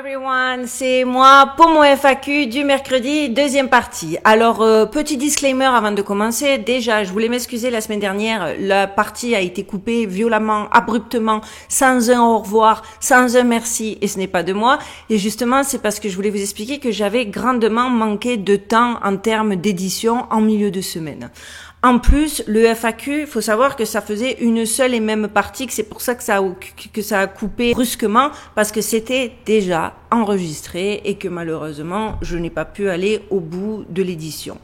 Everyone, c'est moi pour mon FAQ du mercredi, deuxième partie. Alors, petit disclaimer avant de commencer. Déjà, je voulais m'excuser la semaine dernière. La partie a été coupée violemment, abruptement, sans un au revoir, sans un merci, et ce n'est pas de moi. Et justement, c'est parce que je voulais vous expliquer que j'avais grandement manqué de temps en termes d'édition en milieu de semaine. En plus, le FAQ, faut savoir que ça faisait une seule et même partie, que c'est pour ça que ça a coupé brusquement, parce que c'était déjà enregistré et que malheureusement, je n'ai pas pu aller au bout de l'édition.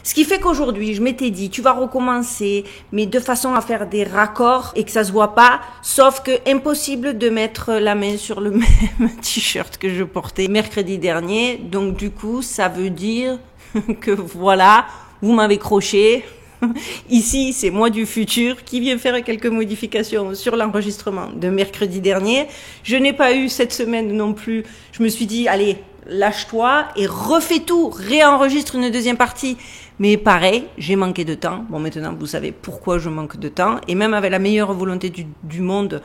Ce qui fait qu'aujourd'hui, je m'étais dit, tu vas recommencer, mais de façon à faire des raccords et que ça se voit pas, sauf que impossible de mettre la main sur le même t-shirt que je portais mercredi dernier. Donc du coup, ça veut dire que voilà, vous m'avez croché. Ici, c'est moi du futur qui vient faire quelques modifications sur l'enregistrement de mercredi dernier. Je n'ai pas eu cette semaine non plus. Je me suis dit, allez, lâche-toi et refais tout, réenregistre une deuxième partie. Mais pareil, j'ai manqué de temps. Bon, maintenant, vous savez pourquoi je manque de temps. Et même avec la meilleure volonté du monde,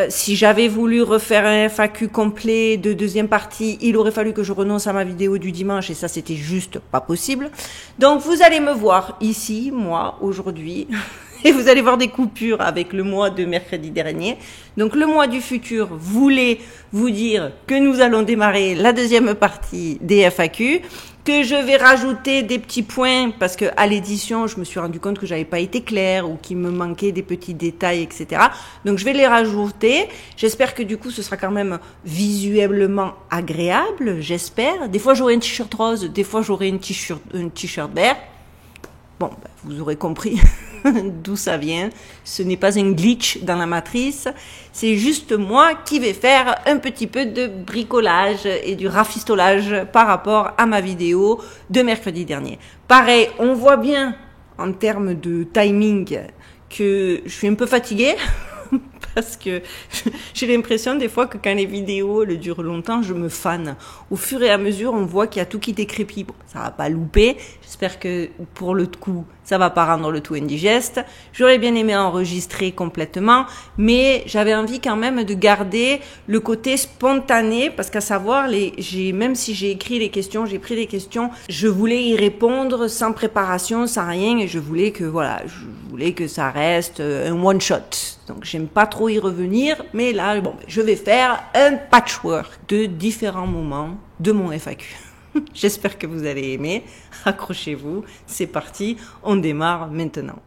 si j'avais voulu refaire un FAQ complet de deuxième partie, il aurait fallu que je renonce à ma vidéo du dimanche et ça, c'était juste pas possible. Donc, vous allez me voir ici, moi, aujourd'hui. Et vous allez voir des coupures avec le mois de mercredi dernier. Donc, le mois du futur voulait vous dire que nous allons démarrer la deuxième partie des FAQ, que je vais rajouter des petits points parce que à l'édition, je me suis rendu compte que j'avais pas été claire ou qu'il me manquait des petits détails, etc. Donc, je vais les rajouter. J'espère que du coup, ce sera quand même visuellement agréable, j'espère. Des fois, j'aurai un t-shirt rose, des fois, j'aurai un t-shirt vert. Bon, vous aurez compris d'où ça vient. Ce n'est pas un glitch dans la matrice. C'est juste moi qui vais faire un petit peu de bricolage et du rafistolage par rapport à ma vidéo de mercredi dernier. Pareil, on voit bien en termes de timing que je suis un peu fatiguée. Parce que j'ai l'impression des fois que quand les vidéos elles durent longtemps, je me fane. Au fur et à mesure, on voit qu'il y a tout qui décrépit. Bon, ça va pas louper. J'espère que pour le coup, ça va pas rendre le tout indigeste. J'aurais bien aimé enregistrer complètement, mais j'avais envie quand même de garder le côté spontané, parce qu'à savoir, même si j'ai écrit les questions, j'ai pris les questions, je voulais y répondre sans préparation, sans rien, et je voulais que ça reste un one shot. Donc j'aime pas trop y revenir, mais là, bon, je vais faire un patchwork de différents moments de mon FAQ. J'espère que vous allez aimer. Accrochez-vous, c'est parti, on démarre maintenant.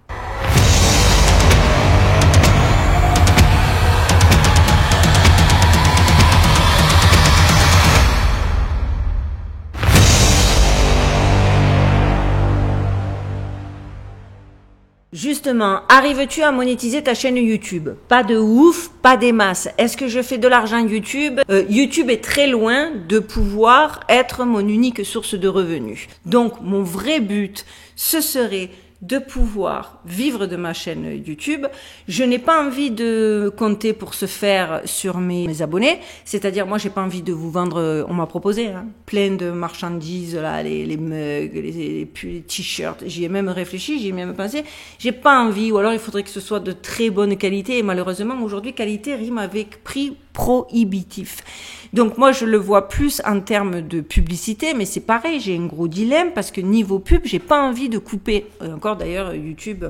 Justement, arrives-tu à monétiser ta chaîne YouTube? Pas de ouf, pas des masses. Est-ce que je fais de l'argent YouTube? YouTube est très loin de pouvoir être mon unique source de revenus. Donc, mon vrai but, ce serait de pouvoir vivre de ma chaîne YouTube. Je n'ai pas envie de compter pour ce faire sur mes abonnés. C'est-à-dire, moi, j'ai pas envie de vous vendre, on m'a proposé, plein de marchandises, là, les mugs, les t-shirts. J'y ai même réfléchi, j'y ai même pensé. J'ai pas envie, ou alors il faudrait que ce soit de très bonne qualité. Et malheureusement, aujourd'hui, qualité rime avec prix prohibitif. Donc moi je le vois plus en termes de publicité, mais c'est pareil, j'ai un gros dilemme parce que niveau pub, j'ai pas envie de couper. Et encore d'ailleurs YouTube,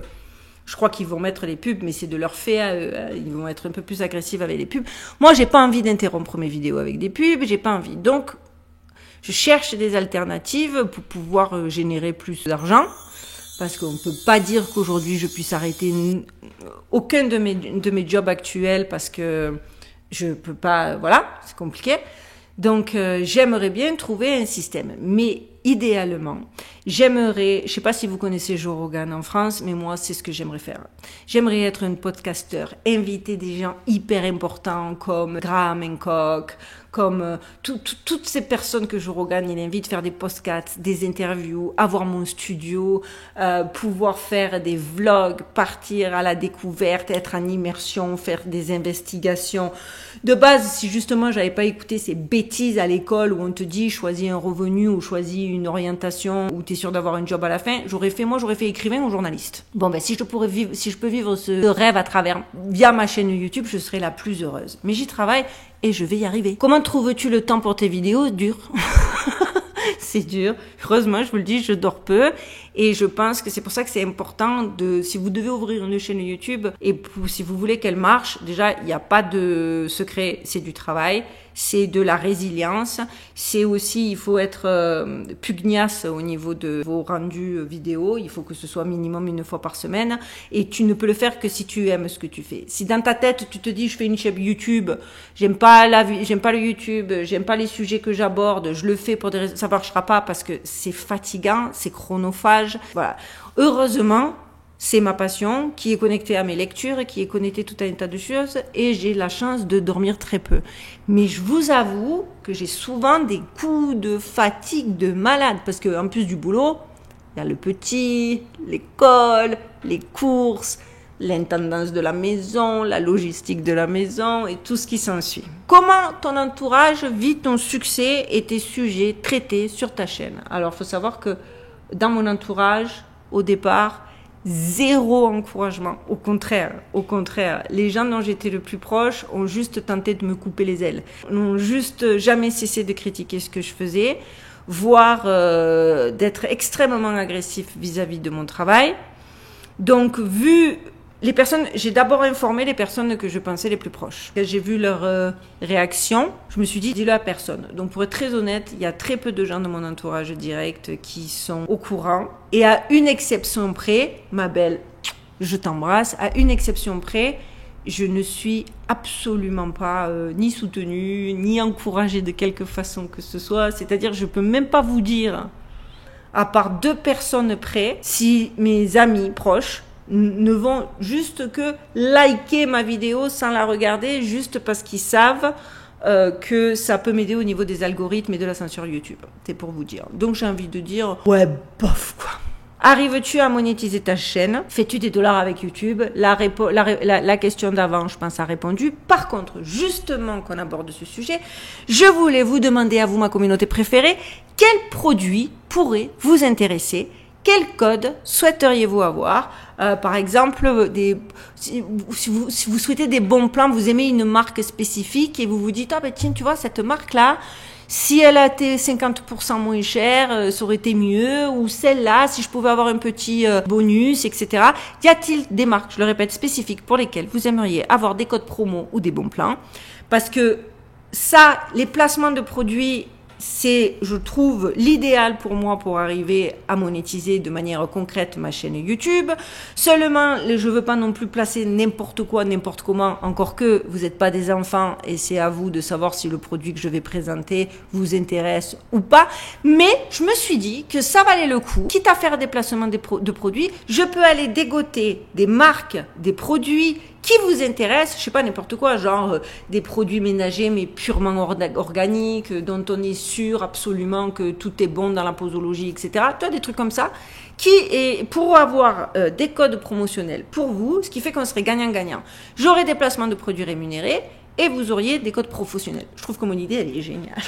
je crois qu'ils vont mettre les pubs, mais c'est de leur fait à eux, ils vont être un peu plus agressifs avec les pubs. Moi j'ai pas envie d'interrompre mes vidéos avec des pubs, j'ai pas envie. Donc je cherche des alternatives pour pouvoir générer plus d'argent. Parce qu'on peut pas dire qu'aujourd'hui je puisse arrêter aucun de mes jobs actuels parce que je peux pas, voilà, c'est compliqué. Donc, j'aimerais bien trouver un système. Mais idéalement, j'aimerais, je sais pas si vous connaissez Joe Rogan en France, mais moi, c'est ce que j'aimerais faire. J'aimerais être un podcasteur, inviter des gens hyper importants comme Graham Hancock, comme toutes ces personnes que Joe Rogan, il invite, faire des podcasts, des interviews, avoir mon studio, pouvoir faire des vlogs, partir à la découverte, être en immersion, faire des investigations. De base, si justement j'avais pas écouté ces bêtises à l'école où on te dit choisis un revenu ou choisis une orientation où t'es sûr d'avoir un job à la fin, j'aurais fait écrivain ou journaliste. Bon ben si je peux vivre ce rêve via ma chaîne YouTube, je serais la plus heureuse. Mais j'y travaille et je vais y arriver. Comment trouves-tu le temps pour tes vidéos? Dur. C'est dur. Heureusement, je vous le dis, je dors peu. Et je pense que c'est pour ça que c'est important si vous devez ouvrir une chaîne YouTube et si vous voulez qu'elle marche, déjà, il n'y a pas de secret, c'est du travail, c'est de la résilience, c'est aussi, il faut être pugnace au niveau de vos rendus vidéo, il faut que ce soit minimum 1 fois par semaine et tu ne peux le faire que si tu aimes ce que tu fais. Si dans ta tête, tu te dis, je fais une chaîne YouTube, j'aime pas le YouTube, j'aime pas les sujets que j'aborde, je le fais pour des raisons, ça marchera pas parce que c'est fatigant, c'est chronophage. Voilà. Heureusement, c'est ma passion qui est connectée à mes lectures, qui est connectée à tout un tas de choses et j'ai la chance de dormir très peu. Mais je vous avoue que j'ai souvent des coups de fatigue de malade parce que en plus du boulot, il y a le petit, l'école, les courses, l'intendance de la maison, la logistique de la maison et tout ce qui s'ensuit. Comment ton entourage vit ton succès et tes sujets traités sur ta chaîne? Alors, il faut savoir que dans mon entourage, au départ, 0 encouragement. Au contraire, les gens dont j'étais le plus proche ont juste tenté de me couper les ailes. N'ont juste jamais cessé de critiquer ce que je faisais, voire d'être extrêmement agressif vis-à-vis de mon travail. Donc, j'ai d'abord informé les personnes que je pensais les plus proches. J'ai vu leur réaction, je me suis dit, dis-le à personne. Donc pour être très honnête, il y a très peu de gens de mon entourage direct qui sont au courant. Et à une exception près, ma belle, je t'embrasse, à une exception près, je ne suis absolument pas ni soutenue, ni encouragée de quelque façon que ce soit. C'est-à-dire, je peux même pas vous dire, à part 2 personnes près, si mes amis proches ne vont juste que liker ma vidéo sans la regarder, juste parce qu'ils savent que ça peut m'aider au niveau des algorithmes et de la censure YouTube. C'est pour vous dire. Donc j'ai envie de dire, ouais, bof quoi. Arrives-tu à monétiser ta chaîne? Fais-tu des dollars avec YouTube? La question d'avant, je pense, a répondu. Par contre, justement qu'on aborde ce sujet, je voulais vous demander à vous, ma communauté préférée, quel produit pourrait vous intéresser? Quel code souhaiteriez-vous avoir? Par exemple, si vous souhaitez des bons plans, vous aimez une marque spécifique et vous vous dites, ah ben tiens, tu vois, cette marque-là, si elle a été 50% moins chère, ça aurait été mieux, ou celle-là, si je pouvais avoir un petit bonus, etc. Y a-t-il des marques, je le répète, spécifiques pour lesquelles vous aimeriez avoir des codes promo ou des bons plans? Parce que ça, les placements de produits, c'est, je trouve, l'idéal pour moi pour arriver à monétiser de manière concrète ma chaîne YouTube. Seulement, je veux pas non plus placer n'importe quoi, n'importe comment, encore que vous n'êtes pas des enfants et c'est à vous de savoir si le produit que je vais présenter vous intéresse ou pas. Mais je me suis dit que ça valait le coup. Quitte à faire des placements de produits, je peux aller dégoter des marques, des produits qui vous intéresse, je sais pas, n'importe quoi, genre des produits ménagers mais purement organiques, dont on est sûr absolument que tout est bon dans la posologie, etc. Tu vois, des trucs comme ça, pour avoir des codes promotionnels pour vous, ce qui fait qu'on serait gagnant-gagnant. J'aurai des placements de produits rémunérés et vous auriez des codes professionnels. Je trouve que mon idée, elle est géniale.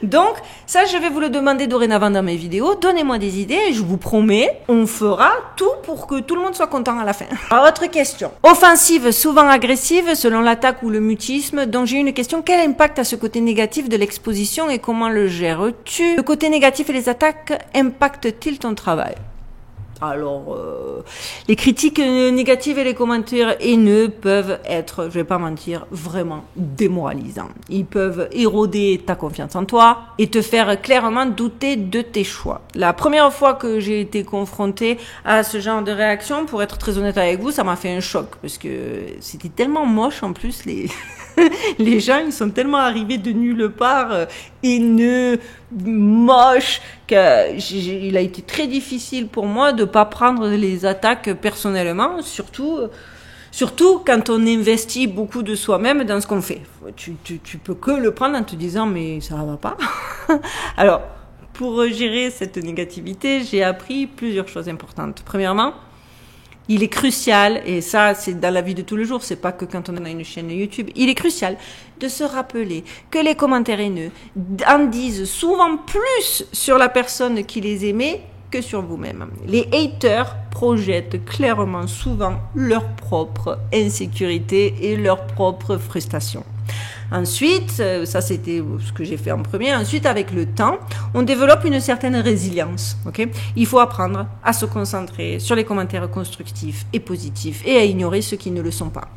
Donc, ça, je vais vous le demander dorénavant dans mes vidéos. Donnez-moi des idées et je vous promets, on fera tout pour que tout le monde soit content à la fin. Alors, autre question. Offensive, souvent agressive, selon l'attaque ou le mutisme. Donc, j'ai une question. Quel impact a ce côté négatif de l'exposition et comment le gères-tu? Le côté négatif et les attaques impactent-ils ton travail? Alors, les critiques négatives et les commentaires haineux peuvent être, je vais pas mentir, vraiment démoralisants. Ils peuvent éroder ta confiance en toi et te faire clairement douter de tes choix. La première fois que j'ai été confrontée à ce genre de réaction, pour être très honnête avec vous, ça m'a fait un choc parce que c'était tellement moche en plus les les gens, ils sont tellement arrivés de nulle part, haineux, moches, qu'il a été très difficile pour moi de pas prendre les attaques personnellement, surtout quand on investit beaucoup de soi-même dans ce qu'on fait. Tu peux que le prendre en te disant, mais ça va pas. Alors, pour gérer cette négativité, j'ai appris plusieurs choses importantes. Premièrement, il est crucial, et ça c'est dans la vie de tous les jours, c'est pas que quand on a une chaîne YouTube, il est crucial de se rappeler que les commentaires haineux en disent souvent plus sur la personne qui les émet que sur vous-même. Les haters projettent clairement souvent leur propre insécurité et leur propre frustration. Ensuite, ça c'était ce que j'ai fait en premier. Ensuite, avec le temps, on développe une certaine résilience. Ok, il faut apprendre à se concentrer sur les commentaires constructifs et positifs et à ignorer ceux qui ne le sont pas.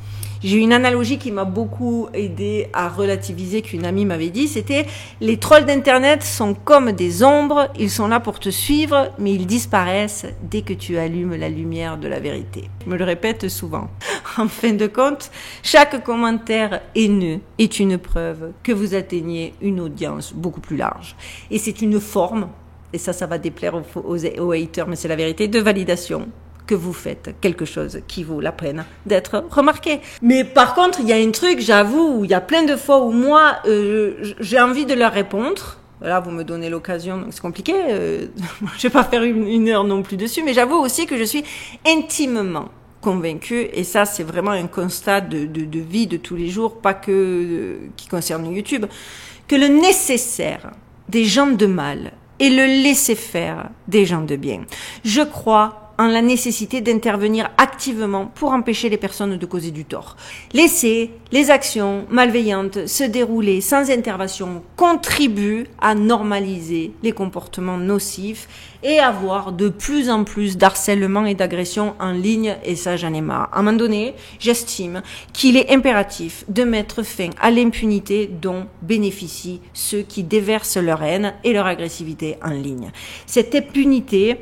J'ai une analogie qui m'a beaucoup aidé à relativiser qu'une amie m'avait dit, c'était les trolls d'internet sont comme des ombres, ils sont là pour te suivre, mais ils disparaissent dès que tu allumes la lumière de la vérité. Je me le répète souvent. En fin de compte, chaque commentaire haineux est une preuve que vous atteignez une audience beaucoup plus large. Et c'est une forme, et ça va déplaire aux haters, mais c'est la vérité, de validation que vous faites quelque chose qui vaut la peine d'être remarqué. Mais par contre, il y a un truc, j'avoue, il y a plein de fois où moi, j'ai envie de leur répondre. Là, vous me donnez l'occasion, donc c'est compliqué. Je vais pas faire une heure non plus dessus, mais j'avoue aussi que je suis intimement convaincue, et ça, c'est vraiment un constat de vie de tous les jours, pas que qui concerne YouTube, que le nécessaire des gens de mal et le laisser-faire des gens de bien. Je crois en la nécessité d'intervenir activement pour empêcher les personnes de causer du tort. Laisser les actions malveillantes se dérouler sans intervention contribue à normaliser les comportements nocifs et avoir de plus en plus d'harcèlement et d'agression en ligne, et ça j'en ai marre. À un moment donné, j'estime qu'il est impératif de mettre fin à l'impunité dont bénéficient ceux qui déversent leur haine et leur agressivité en ligne. Cette impunité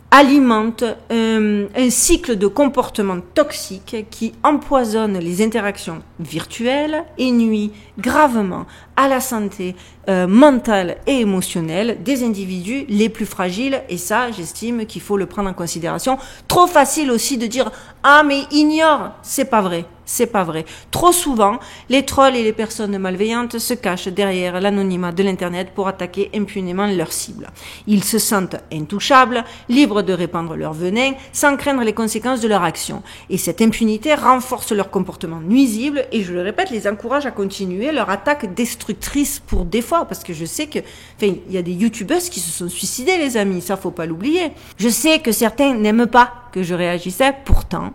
alimente un cycle de comportements toxiques qui empoisonne les interactions virtuelles et nuit gravement à la santé mentale et émotionnelle des individus les plus fragiles, et ça, j'estime qu'il faut le prendre en considération. Trop facile aussi de dire « Ah, mais ignore !» C'est pas vrai. C'est pas vrai. Trop souvent, les trolls et les personnes malveillantes se cachent derrière l'anonymat de l'Internet pour attaquer impunément leurs cibles. Ils se sentent intouchables, libres de répandre leur venin, sans craindre les conséquences de leur action. Et cette impunité renforce leur comportement nuisible et, je le répète, les encourage à continuer leur attaque destructrice pour des fois, parce que je sais que, il y a des youtubeuses qui se sont suicidées, les amis, ça faut pas l'oublier. Je sais que certains n'aiment pas que je réagissais, pourtant,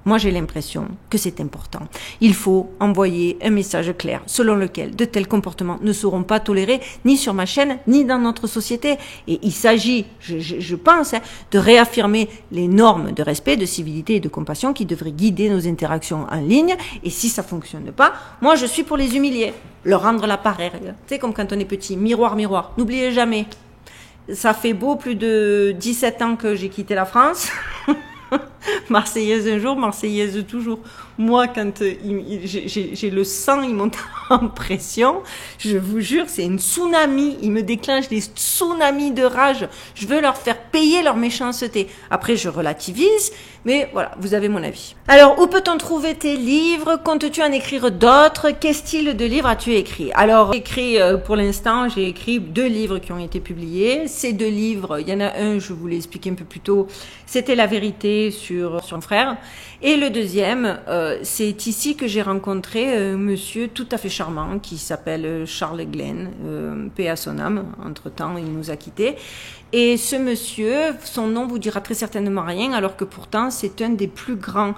moi, j'ai l'impression que c'est important. Il faut envoyer un message clair selon lequel de tels comportements ne seront pas tolérés ni sur ma chaîne, ni dans notre société. Et il s'agit, je pense, de réaffirmer les normes de respect, de civilité et de compassion qui devraient guider nos interactions en ligne. Et si ça fonctionne pas, moi, je suis pour les humilier, leur rendre la pareille. Tu sais, comme quand on est petit, miroir, miroir. N'oubliez jamais, ça fait beau plus de 17 ans que j'ai quitté la France. Marseillaise un jour, Marseillaise toujours. Moi, quand j'ai le sang, il monte en pression, je vous jure, c'est une tsunami. Il me déclenche des tsunamis de rage. Je veux leur faire payer leur méchanceté. Après, je relativise, mais voilà, vous avez mon avis. Alors, où peut-on trouver tes livres? Comptes-tu en écrire d'autres? Quel style de livre as-tu écrit? Alors, pour l'instant, j'ai écrit 2 livres qui ont été publiés. Ces 2 livres, il y en a un, je vous l'ai expliqué un peu plus tôt, c'était La vérité sur mon frère. Et le deuxième, c'est ici que j'ai rencontré un monsieur tout à fait charmant qui s'appelle Charles Glenn, paix à son âme. Entre-temps, il nous a quittés. Et ce monsieur, son nom vous dira très certainement rien, alors que pourtant, c'est un des plus grands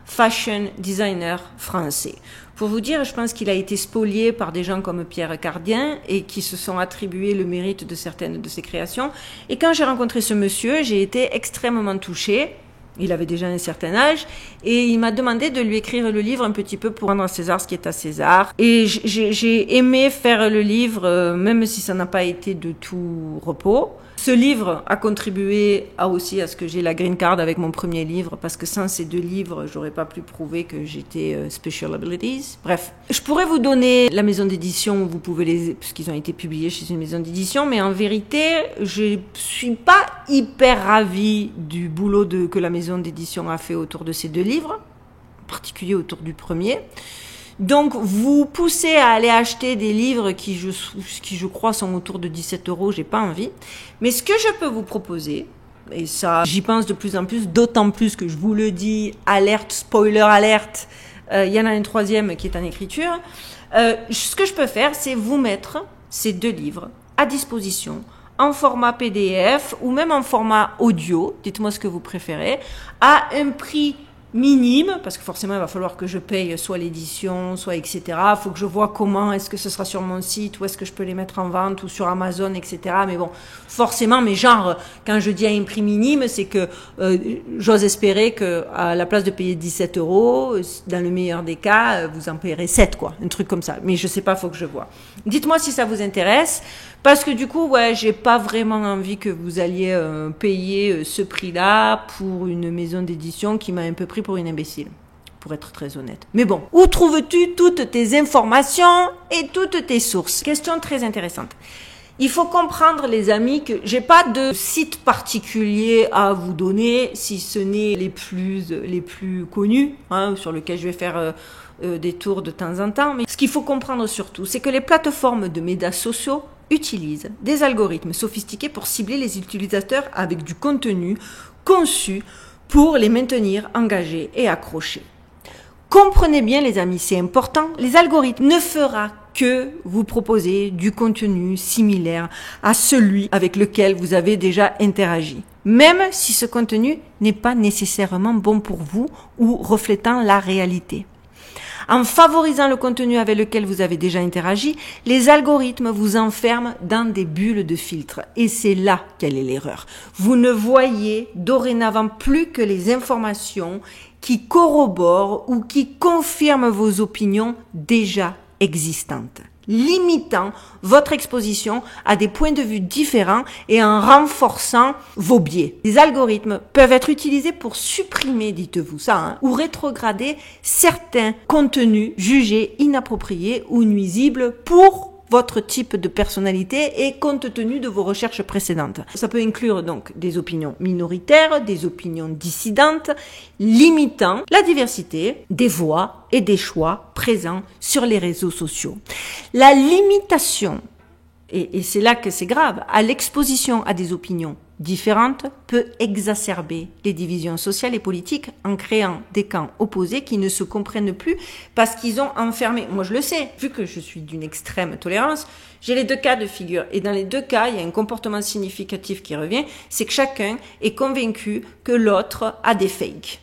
fashion designers français. Pour vous dire, je pense qu'il a été spolié par des gens comme Pierre Cardin et qui se sont attribués le mérite de certaines de ses créations. Et quand j'ai rencontré ce monsieur, j'ai été extrêmement touchée. Il avait déjà un certain âge et il m'a demandé de lui écrire le livre un petit peu pour rendre à César ce qui est à César. Et j'ai aimé faire le livre, même si ça n'a pas été de tout repos. Ce livre a contribué aussi à ce que j'ai la green card avec mon premier livre, parce que sans ces 2 livres, j'aurais pas pu prouver que j'étais special abilities. Bref, je pourrais vous donner la maison d'édition, vous pouvez puisqu'ils ont été publiés chez une maison d'édition, mais en vérité, je suis pas hyper ravie du boulot que la maison d'édition a fait autour de ces 2 livres, en particulier autour du premier. Donc, vous poussez à aller acheter des livres qui je crois sont autour de 17 €, j'ai pas envie. Mais ce que je peux vous proposer, et ça, j'y pense de plus en plus, d'autant plus que je vous le dis, alerte, spoiler alerte, il y en a un 3e qui est en écriture. Ce que je peux faire, c'est vous mettre ces 2 livres à disposition en format PDF ou même en format audio, dites-moi ce que vous préférez, à un prix minime, parce que forcément il va falloir que je paye soit l'édition, soit etc. Il faut que je vois comment est-ce que ce sera sur mon site, où est-ce que je peux les mettre en vente, ou sur Amazon, etc. Mais bon, forcément, mais genre, quand je dis à un prix minime, c'est que j'ose espérer que à la place de payer 17 €, dans le meilleur des cas, vous en payerez 7, quoi, un truc comme ça. Mais je sais pas, faut que je vois. Dites-moi si ça vous intéresse. Parce que du coup, ouais, j'ai pas vraiment envie que vous alliez payer ce prix-là pour une maison d'édition qui m'a un peu pris pour une imbécile, pour être très honnête. Mais bon, où trouves-tu toutes tes informations et toutes tes sources? Question très intéressante. Il faut comprendre, les amis, que j'ai pas de site particulier à vous donner, si ce n'est les plus connus, hein, sur lesquels je vais faire des tours de temps en temps. Mais ce qu'il faut comprendre surtout, c'est que les plateformes de médias sociaux utilisent des algorithmes sophistiqués pour cibler les utilisateurs avec du contenu conçu pour les maintenir engagés et accrochés. Comprenez bien, les amis, c'est important, les algorithmes ne feront que vous proposer du contenu similaire à celui avec lequel vous avez déjà interagi, même si ce contenu n'est pas nécessairement bon pour vous ou reflétant la réalité. En favorisant le contenu avec lequel vous avez déjà interagi, les algorithmes vous enferment dans des bulles de filtre. Et c'est là quelle est l'erreur. Vous ne voyez dorénavant plus que les informations qui corroborent ou qui confirment vos opinions déjà existantes, limitant votre exposition à des points de vue différents et en renforçant vos biais. Les algorithmes peuvent être utilisés pour supprimer, dites-vous ça, hein, ou rétrograder certains contenus jugés inappropriés ou nuisibles pour votre type de personnalité et compte tenu de vos recherches précédentes. Ça peut inclure donc des opinions minoritaires, des opinions dissidentes, limitant la diversité des voix et des choix présents sur les réseaux sociaux. La limitation, et c'est là que c'est grave, à l'exposition à des opinions différentes peut exacerber les divisions sociales et politiques en créant des camps opposés qui ne se comprennent plus parce qu'ils ont enfermé. Moi, je le sais, vu que je suis d'une extrême tolérance, j'ai les deux cas de figure. Et dans les deux cas, il y a un comportement significatif qui revient, c'est que chacun est convaincu que l'autre a des fakes.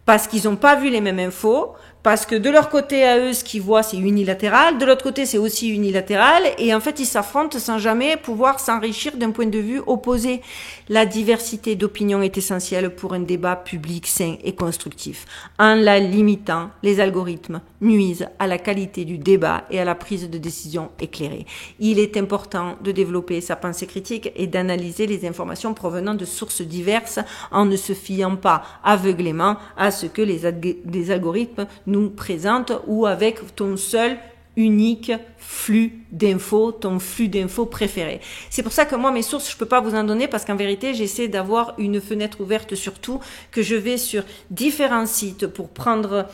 Parce qu'ils n'ont pas vu les mêmes infos, parce que de leur côté à eux, ce qu'ils voient, c'est unilatéral, de l'autre côté, c'est aussi unilatéral, et en fait, ils s'affrontent sans jamais pouvoir s'enrichir d'un point de vue opposé. La diversité d'opinions est essentielle pour un débat public sain et constructif. En la limitant, les algorithmes nuisent à la qualité du débat et à la prise de décision éclairée. Il est important de développer sa pensée critique et d'analyser les informations provenant de sources diverses en ne se fiant pas aveuglément à ce que les algorithmes nous présentent ou avec ton seul unique flux d'infos, ton flux d'infos préféré. C'est pour ça que moi, mes sources, je peux pas vous en donner parce qu'en vérité, j'essaie d'avoir une fenêtre ouverte sur tout, que je vais sur différents sites pour prendre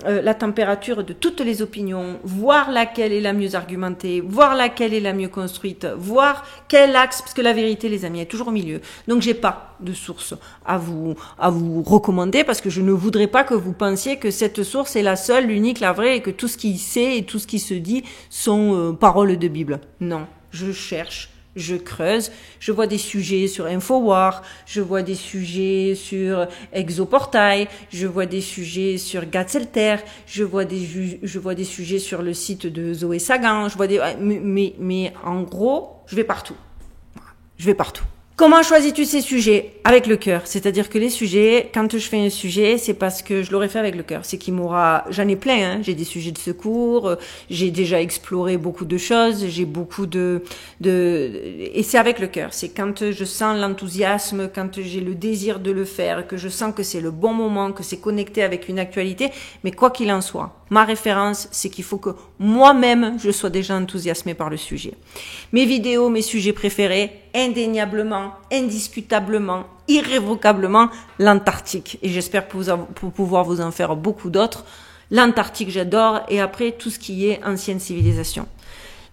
la température de toutes les opinions, voir laquelle est la mieux argumentée, voir laquelle est la mieux construite, voir quel axe, parce que la vérité, les amis, est toujours au milieu. Donc, j'ai pas de source à vous recommander parce que je ne voudrais pas que vous pensiez que cette source est la seule, l'unique, la vraie et que tout ce qui sait et tout ce qui se dit sont paroles de Bible. Non, je cherche. Je creuse, je vois des sujets sur Infowar, je vois des sujets sur Exoportail, je vois des sujets sur Gatzelter, je vois des sujets sur le site de Zoé Sagan, je vois mais en gros, je vais partout. Je vais partout. Comment choisis-tu ces sujets? Avec le cœur. C'est-à-dire que les sujets, quand je fais un sujet, c'est parce que je l'aurais fait avec le cœur. C'est qu'il m'aura, j'en ai plein, hein. J'ai des sujets de secours, j'ai déjà exploré beaucoup de choses, j'ai beaucoup et c'est avec le cœur. C'est quand je sens l'enthousiasme, quand j'ai le désir de le faire, que je sens que c'est le bon moment, que c'est connecté avec une actualité. Mais quoi qu'il en soit, ma référence, c'est qu'il faut que moi-même, je sois déjà enthousiasmée par le sujet. Mes vidéos, mes sujets préférés, indéniablement, indiscutablement, irrévocablement, l'Antarctique. Et j'espère pour pouvoir vous en faire beaucoup d'autres. L'Antarctique, j'adore. Et après, tout ce qui est ancienne civilisation.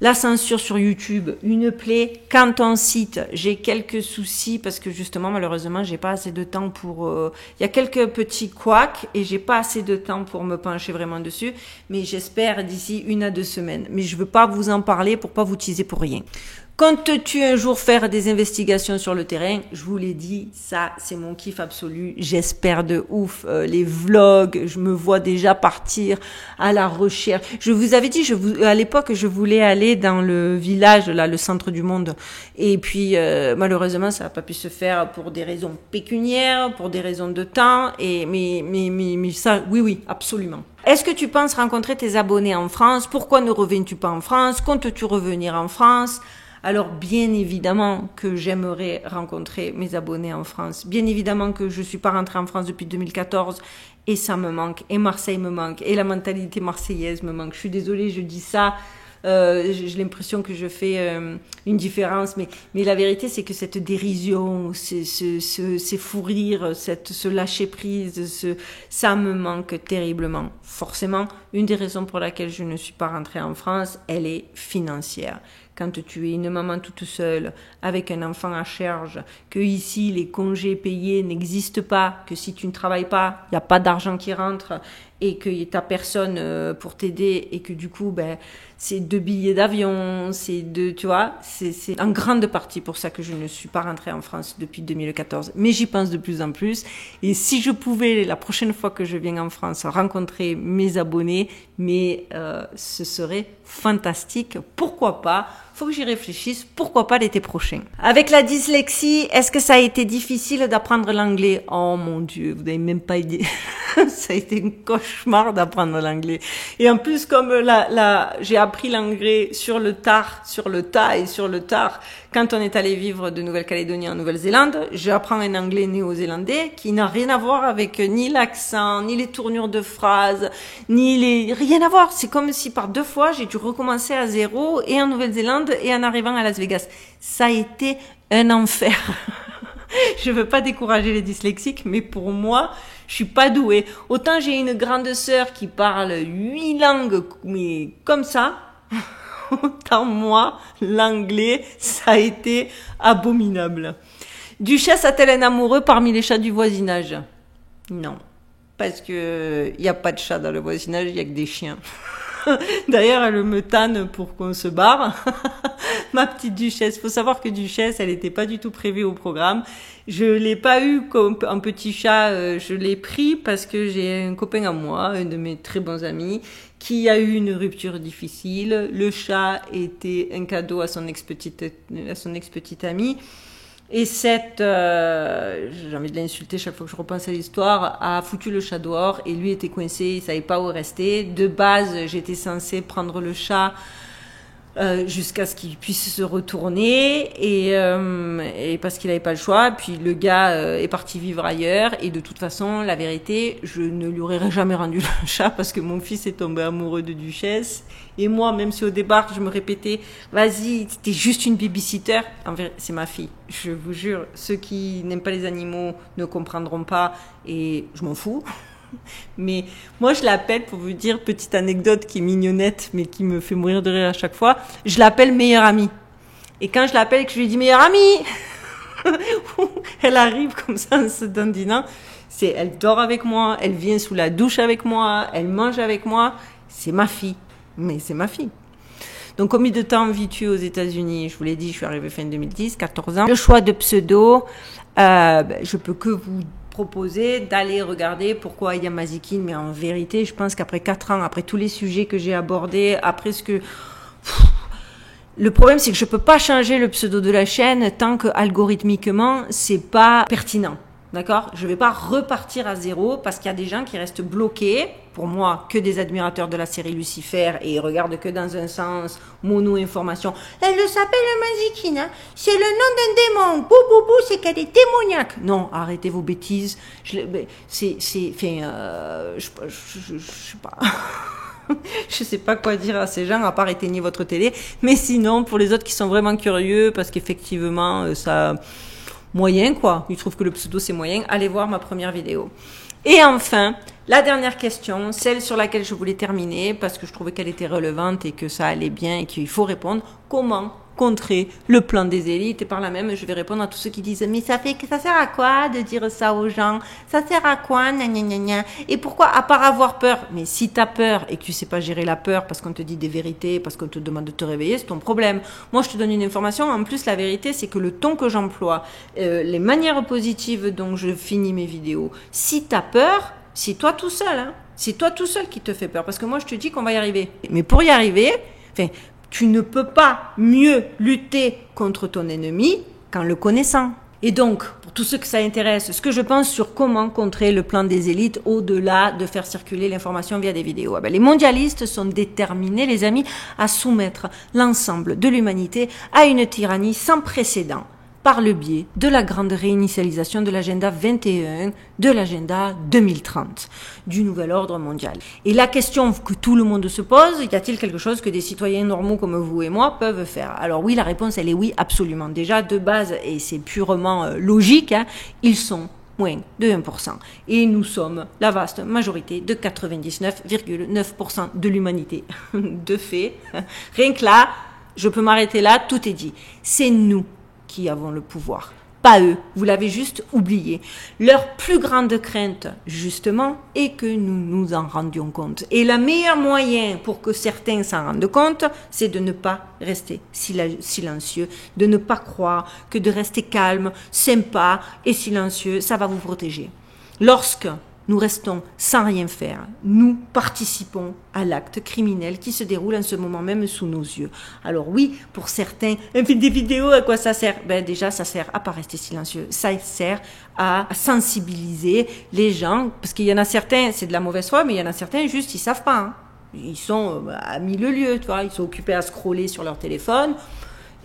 La censure sur YouTube, une plaie. Quand on cite, j'ai quelques soucis parce que justement, malheureusement, j'ai pas assez de temps pour... Il y a quelques petits couacs et j'ai pas assez de temps pour me pencher vraiment dessus. Mais j'espère d'ici 1 à 2 semaines. Mais je veux pas vous en parler pour pas vous teaser pour rien. Comptes-tu un jour faire des investigations sur le terrain? Je vous l'ai dit, ça c'est mon kiff absolu. J'espère de ouf. Les vlogs, je me vois déjà partir à la recherche. Je vous avais dit, à l'époque, je voulais aller dans le village, là, le centre du monde. Et puis malheureusement, ça n'a pas pu se faire pour des raisons pécuniaires, pour des raisons de temps. Mais ça, oui, absolument. Est-ce que tu penses rencontrer tes abonnés en France? Pourquoi ne reviens-tu pas en France? Comptes-tu revenir en France? Alors, bien évidemment que j'aimerais rencontrer mes abonnés en France. Bien évidemment que je suis pas rentrée en France depuis 2014 et ça me manque. Et Marseille me manque. Et la mentalité marseillaise me manque. Je suis désolée, je dis ça. J'ai l'impression que je fais une différence, mais la vérité c'est que cette dérision, ces fous rires, ce lâcher prise, ça me manque terriblement. Forcément, une des raisons pour laquelle je ne suis pas rentrée en France, elle est financière. Quand tu es une maman toute seule, avec un enfant à charge, que ici les congés payés n'existent pas, que si tu ne travailles pas, il n'y a pas d'argent qui rentre, et que t'as personne pour t'aider, et que du coup, c'est 2 billets d'avion, tu vois, c'est en grande partie pour ça que je ne suis pas rentrée en France depuis 2014. Mais j'y pense de plus en plus, et si je pouvais, la prochaine fois que je viens en France, rencontrer mes abonnés, ce serait fantastique. Pourquoi pas? Faut que j'y réfléchisse. Pourquoi pas l'été prochain? Avec la dyslexie, est-ce que ça a été difficile d'apprendre l'anglais? Oh mon Dieu, vous n'avez même pas idée. Ça a été un cauchemar d'apprendre l'anglais. Et en plus, comme j'ai appris l'anglais sur le tas et sur le tard, quand on est allé vivre de Nouvelle-Calédonie en Nouvelle-Zélande, j'apprends un anglais néo-zélandais qui n'a rien à voir avec ni l'accent, ni les tournures de phrases, rien à voir. C'est comme si par 2 fois, j'ai dû recommencer à zéro et en Nouvelle-Zélande et en arrivant à Las Vegas. Ça a été un enfer. Je veux pas décourager les dyslexiques, mais pour moi, je suis pas douée. Autant j'ai une grande sœur qui parle 8 langues, mais comme ça, autant moi, l'anglais, ça a été abominable. Duchesse a-t-elle un amoureux parmi les chats du voisinage? Non, parce que y a pas de chat dans le voisinage, il y a que des chiens. D'ailleurs, elle me tanne pour qu'on se barre. Ma petite Duchesse. Faut savoir que Duchesse, elle n'était pas du tout prévue au programme. Je l'ai pas eu comme un petit chat. Je l'ai pris parce que j'ai un copain à moi, un de mes très bons amis, qui a eu une rupture difficile. Le chat était un cadeau à son ex-petite amie. Et j'ai envie de l'insulter chaque fois que je repense à l'histoire, a foutu le chat dehors et lui était coincé, il savait pas où rester. De base, j'étais censée prendre le chat jusqu'à ce qu'il puisse se retourner et parce qu'il n'avait pas le choix. Puis le gars est parti vivre ailleurs et de toute façon, la vérité, je ne lui aurais jamais rendu le chat parce que mon fils est tombé amoureux de Duchesse. Et moi, même si au départ, je me répétais, vas-y, t'es juste une babysitter. En vrai, c'est ma fille. Je vous jure, ceux qui n'aiment pas les animaux ne comprendront pas et je m'en fous. Mais moi, je l'appelle, pour vous dire, petite anecdote qui est mignonnette, mais qui me fait mourir de rire à chaque fois, je l'appelle meilleure amie. Et quand je l'appelle et que je lui dis meilleure amie, elle arrive comme ça en se dandinant. Elle dort avec moi, elle vient sous la douche avec moi, elle mange avec moi. C'est ma fille. Mais c'est ma fille. Donc, combien de temps vis-tu aux États-Unis? Je vous l'ai dit, je suis arrivée fin 2010, 14 ans. Le choix de pseudo, je peux que vous proposer d'aller regarder pourquoi il y a Mazikin, mais en vérité, je pense qu'après 4 ans, après tous les sujets que j'ai abordés, après ce que... Le problème, c'est que je peux pas changer le pseudo de la chaîne tant que algorithmiquement, c'est pas pertinent. D'accord? Je vais pas repartir à zéro parce qu'il y a des gens qui restent bloqués. Pour moi, que des admirateurs de la série Lucifer et ils regardent que dans un sens, mono-information. Elle s'appelle Mazikin, hein? C'est le nom d'un démon. Bou, bou, bou, c'est qu'elle est démoniaque. Non, arrêtez vos bêtises. Je sais pas. Je sais pas quoi dire à ces gens, à part éteignez votre télé. Mais sinon, pour les autres qui sont vraiment curieux, parce qu'effectivement, ça... moyen quoi, ils trouvent que le pseudo c'est moyen, allez voir ma première vidéo. Et enfin, la dernière question, celle sur laquelle je voulais terminer, parce que je trouvais qu'elle était relevante et que ça allait bien et qu'il faut répondre, comment contrer le plan des élites. Et par là même, je vais répondre à tous ceux qui disent « Mais ça sert à quoi de dire ça aux gens? Ça sert à quoi? Gna gna gna gna. Et pourquoi? À part avoir peur. Mais si tu as peur et que tu sais pas gérer la peur parce qu'on te dit des vérités, parce qu'on te demande de te réveiller, c'est ton problème. Moi, je te donne une information. En plus, la vérité, c'est que le ton que j'emploie, les manières positives dont je finis mes vidéos, si tu as peur, c'est toi tout seul. Hein. C'est toi tout seul qui te fait peur. Parce que moi, je te dis qu'on va y arriver. Mais pour y arriver, tu ne peux pas mieux lutter contre ton ennemi qu'en le connaissant. Et donc, pour tous ceux que ça intéresse, ce que je pense sur comment contrer le plan des élites au-delà de faire circuler l'information via des vidéos. Les mondialistes sont déterminés, les amis, à soumettre l'ensemble de l'humanité à une tyrannie sans précédent par le biais de la grande réinitialisation de l'agenda 21, de l'agenda 2030, du nouvel ordre mondial. Et la question que tout le monde se pose, y a-t-il quelque chose que des citoyens normaux comme vous et moi peuvent faire? Alors oui, la réponse elle est oui, absolument. Déjà de base, et c'est purement logique, hein, ils sont moins de 1%. Et nous sommes la vaste majorité de 99,9% de l'humanité. De fait, rien que là, je peux m'arrêter là, tout est dit. C'est nous qui avons le pouvoir, pas eux. Vous l'avez juste oublié. Leur plus grande crainte, justement, est que nous nous en rendions compte. Et le meilleur moyen pour que certains s'en rendent compte, c'est de ne pas rester silencieux, de ne pas croire que de rester calme, sympa et silencieux, ça va vous protéger. Lorsque nous restons sans rien faire, nous participons à l'acte criminel qui se déroule en ce moment même sous nos yeux. Alors oui, pour certains, on fait des vidéos, à quoi ça sert? Déjà, ça sert à pas rester silencieux. Ça sert à sensibiliser les gens, parce qu'il y en a certains, c'est de la mauvaise foi, mais il y en a certains, juste, ils savent pas. Hein. Ils sont à mille lieues, tu vois, ils sont occupés à scroller sur leur téléphone.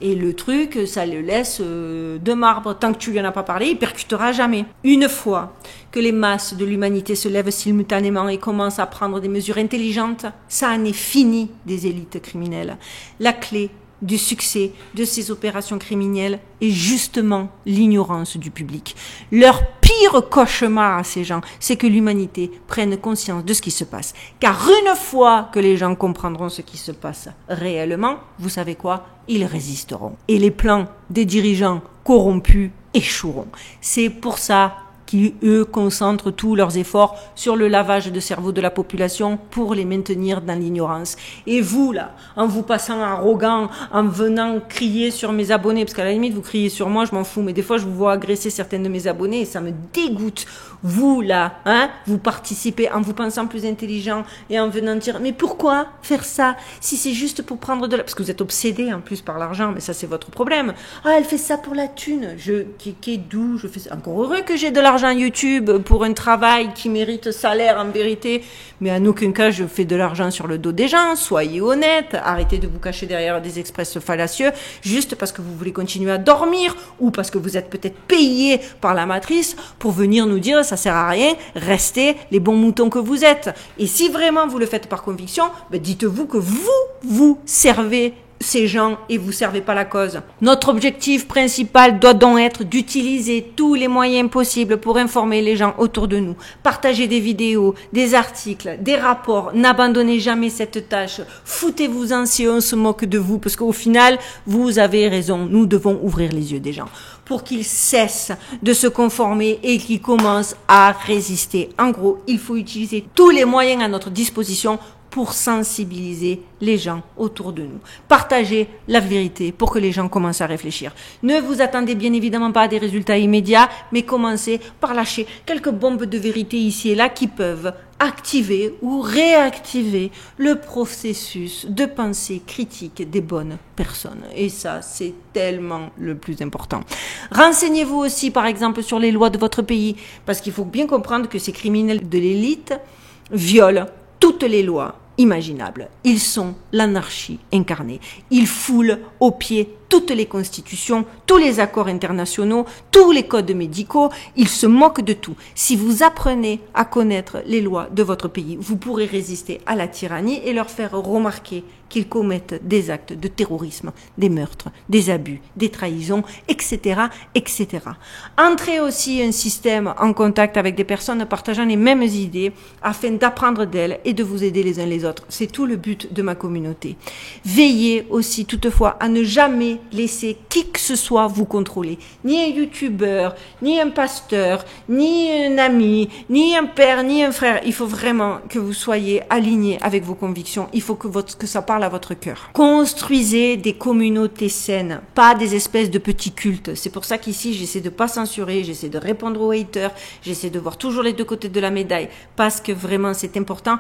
Et le truc, ça le laisse de marbre. Tant que tu lui en as pas parlé, il percutera jamais. Une fois que les masses de l'humanité se lèvent simultanément et commencent à prendre des mesures intelligentes, ça en est fini des élites criminelles. La clé du succès de ces opérations criminelles est justement l'ignorance du public. Leur pire cauchemar à ces gens, c'est que l'humanité prenne conscience de ce qui se passe. Car une fois que les gens comprendront ce qui se passe réellement, vous savez quoi? Ils résisteront. Et les plans des dirigeants corrompus échoueront. C'est pour ça qui, eux, concentrent tous leurs efforts sur le lavage de cerveau de la population pour les maintenir dans l'ignorance. Et vous, là, en vous passant arrogant, en venant crier sur mes abonnés, parce qu'à la limite, vous criez sur moi, je m'en fous, mais des fois, je vous vois agresser certaines de mes abonnés et ça me dégoûte. Vous, là, hein, vous participez en vous pensant plus intelligent et en venant dire, mais pourquoi faire ça si c'est juste pour prendre de la... Parce que vous êtes obsédé en plus par l'argent, mais ça, c'est votre problème. Ah, elle fait ça pour la thune. Qui est doux, je fais ça. Encore heureux que j'ai de l'argent YouTube pour un travail qui mérite salaire en vérité, mais en aucun cas je fais de l'argent sur le dos des gens. Soyez honnêtes, arrêtez de vous cacher derrière des expresses fallacieux juste parce que vous voulez continuer à dormir ou parce que vous êtes peut-être payé par la matrice pour venir nous dire ça sert à rien, restez les bons moutons que vous êtes. Et si vraiment vous le faites par conviction, dites-vous que vous servez ces gens et vous servez pas la cause. Notre objectif principal doit donc être d'utiliser tous les moyens possibles pour informer les gens autour de nous. Partagez des vidéos, des articles, des rapports. N'abandonnez jamais cette tâche. Foutez-vous-en si on se moque de vous parce qu'au final, vous avez raison. Nous devons ouvrir les yeux des gens pour qu'ils cessent de se conformer et qu'ils commencent à résister. En gros, il faut utiliser tous les moyens à notre disposition pour sensibiliser les gens autour de nous. Partagez la vérité pour que les gens commencent à réfléchir. Ne vous attendez bien évidemment pas à des résultats immédiats, mais commencez par lâcher quelques bombes de vérité ici et là qui peuvent activer ou réactiver le processus de pensée critique des bonnes personnes. Et ça, c'est tellement le plus important. Renseignez-vous aussi, par exemple, sur les lois de votre pays, parce qu'il faut bien comprendre que ces criminels de l'élite violent toutes les lois imaginables. Ils sont l'anarchie incarnée. Ils foulent aux pieds toutes les constitutions, tous les accords internationaux, tous les codes médicaux. Ils se moquent de tout. Si vous apprenez à connaître les lois de votre pays, vous pourrez résister à la tyrannie et leur faire remarquer qu'ils commettent des actes de terrorisme, des meurtres, des abus, des trahisons, etc., etc. Entrez aussi un système en contact avec des personnes partageant les mêmes idées afin d'apprendre d'elles et de vous aider les uns les autres. C'est tout le but de ma communauté. Veillez aussi toutefois à ne jamais laisser qui que ce soit vous contrôler. Ni un youtubeur, ni un pasteur, ni un ami, ni un père, ni un frère. Il faut vraiment que vous soyez alignés avec vos convictions. Il faut que ça parle à votre cœur. Construisez des communautés saines, pas des espèces de petits cultes. C'est pour ça qu'ici, j'essaie de pas censurer, j'essaie de répondre aux haters, j'essaie de voir toujours les deux côtés de la médaille, parce que vraiment, c'est important.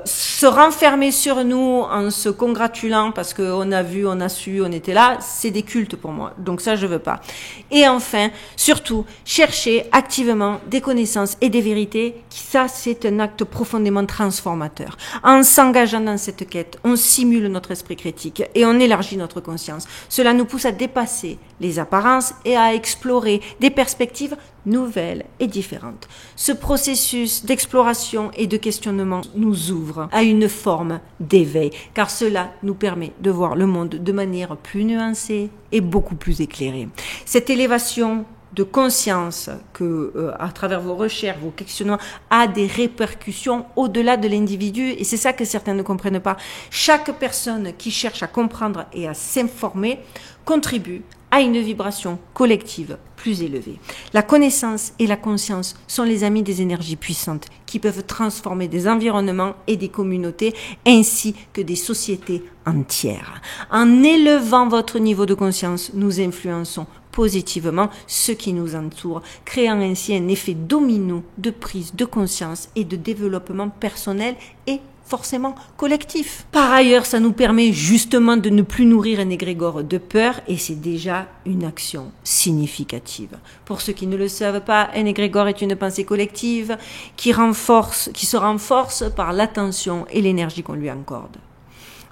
Se renfermer sur nous en se congratulant parce qu'on a vu, on a su, on était là, c'est des cultes pour moi. Donc ça, je veux pas. Et enfin, surtout, chercher activement des connaissances et des vérités. Ça, c'est un acte profondément transformateur. En s'engageant dans cette quête, on simule notre esprit critique et on élargit notre conscience. Cela nous pousse à dépasser les apparences et à explorer des perspectives nouvelles et différentes. Ce processus d'exploration et de questionnement nous ouvre à une forme d'éveil, car cela nous permet de voir le monde de manière plus nuancée et beaucoup plus éclairée. Cette élévation de conscience que, à travers vos recherches, vos questionnements, a des répercussions au-delà de l'individu, et c'est ça que certains ne comprennent pas. Chaque personne qui cherche à comprendre et à s'informer contribue à une vibration collective plus élevée. La connaissance et la conscience sont les amis des énergies puissantes qui peuvent transformer des environnements et des communautés ainsi que des sociétés entières. En élevant votre niveau de conscience, nous influençons positivement ce qui nous entoure, créant ainsi un effet domino de prise de conscience et de développement personnel et forcément collectif. Par ailleurs, ça nous permet justement de ne plus nourrir un égrégore de peur et c'est déjà une action significative. Pour ceux qui ne le savent pas, un égrégore est une pensée collective qui se renforce par l'attention et l'énergie qu'on lui accorde.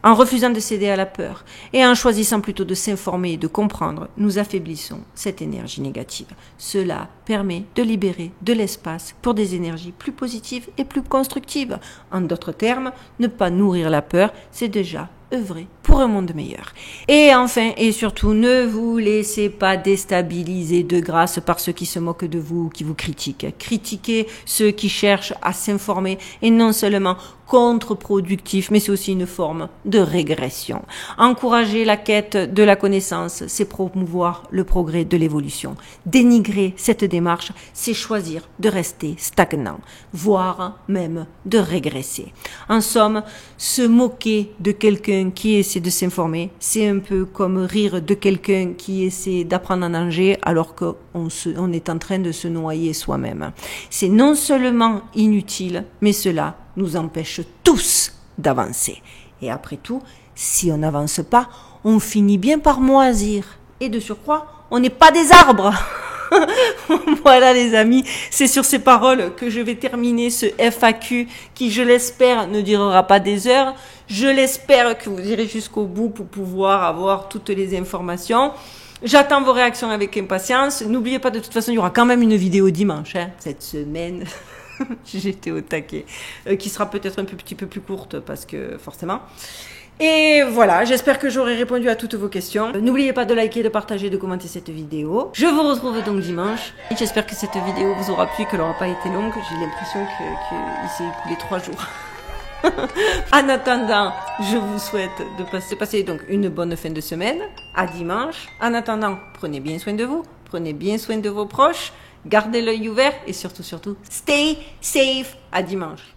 En refusant de céder à la peur et en choisissant plutôt de s'informer et de comprendre, nous affaiblissons cette énergie négative. Cela permet de libérer de l'espace pour des énergies plus positives et plus constructives. En d'autres termes, ne pas nourrir la peur, c'est déjà œuvrer pour un monde meilleur. Et enfin et surtout, ne vous laissez pas déstabiliser de grâce par ceux qui se moquent de vous, qui vous critiquent. Critiquez ceux qui cherchent à s'informer et non seulement contre-productif, mais c'est aussi une forme de régression. Encourager la quête de la connaissance, c'est promouvoir le progrès de l'évolution. Dénigrer cette démarche, c'est choisir de rester stagnant, voire même de régresser. En somme, se moquer de quelqu'un qui essaie de s'informer, c'est un peu comme rire de quelqu'un qui essaie d'apprendre à nager alors qu'on est en train de se noyer soi-même. C'est non seulement inutile, mais cela nous empêche tous d'avancer. Et après tout, si on n'avance pas, on finit bien par moisir. Et de surcroît, on n'est pas des arbres. Voilà les amis, c'est sur ces paroles que je vais terminer ce FAQ qui, je l'espère, ne durera pas des heures. Je l'espère que vous irez jusqu'au bout pour pouvoir avoir toutes les informations. J'attends vos réactions avec impatience. N'oubliez pas, de toute façon, il y aura quand même une vidéo dimanche, cette semaine. J'étais au taquet. Qui sera peut-être un petit peu plus courte parce que forcément. Et voilà, j'espère que j'aurai répondu à toutes vos questions. N'oubliez pas de liker, de partager, de commenter cette vidéo. Je vous retrouve donc dimanche. J'espère que cette vidéo vous aura plu, qu'elle n'aura pas été longue. J'ai l'impression qu'il s'est écoulé 3 jours. En attendant, je vous souhaite de passer donc une bonne fin de semaine. À dimanche. En attendant, prenez bien soin de vous. Prenez bien soin de vos proches. Gardez l'œil ouvert et surtout, stay safe. À dimanche.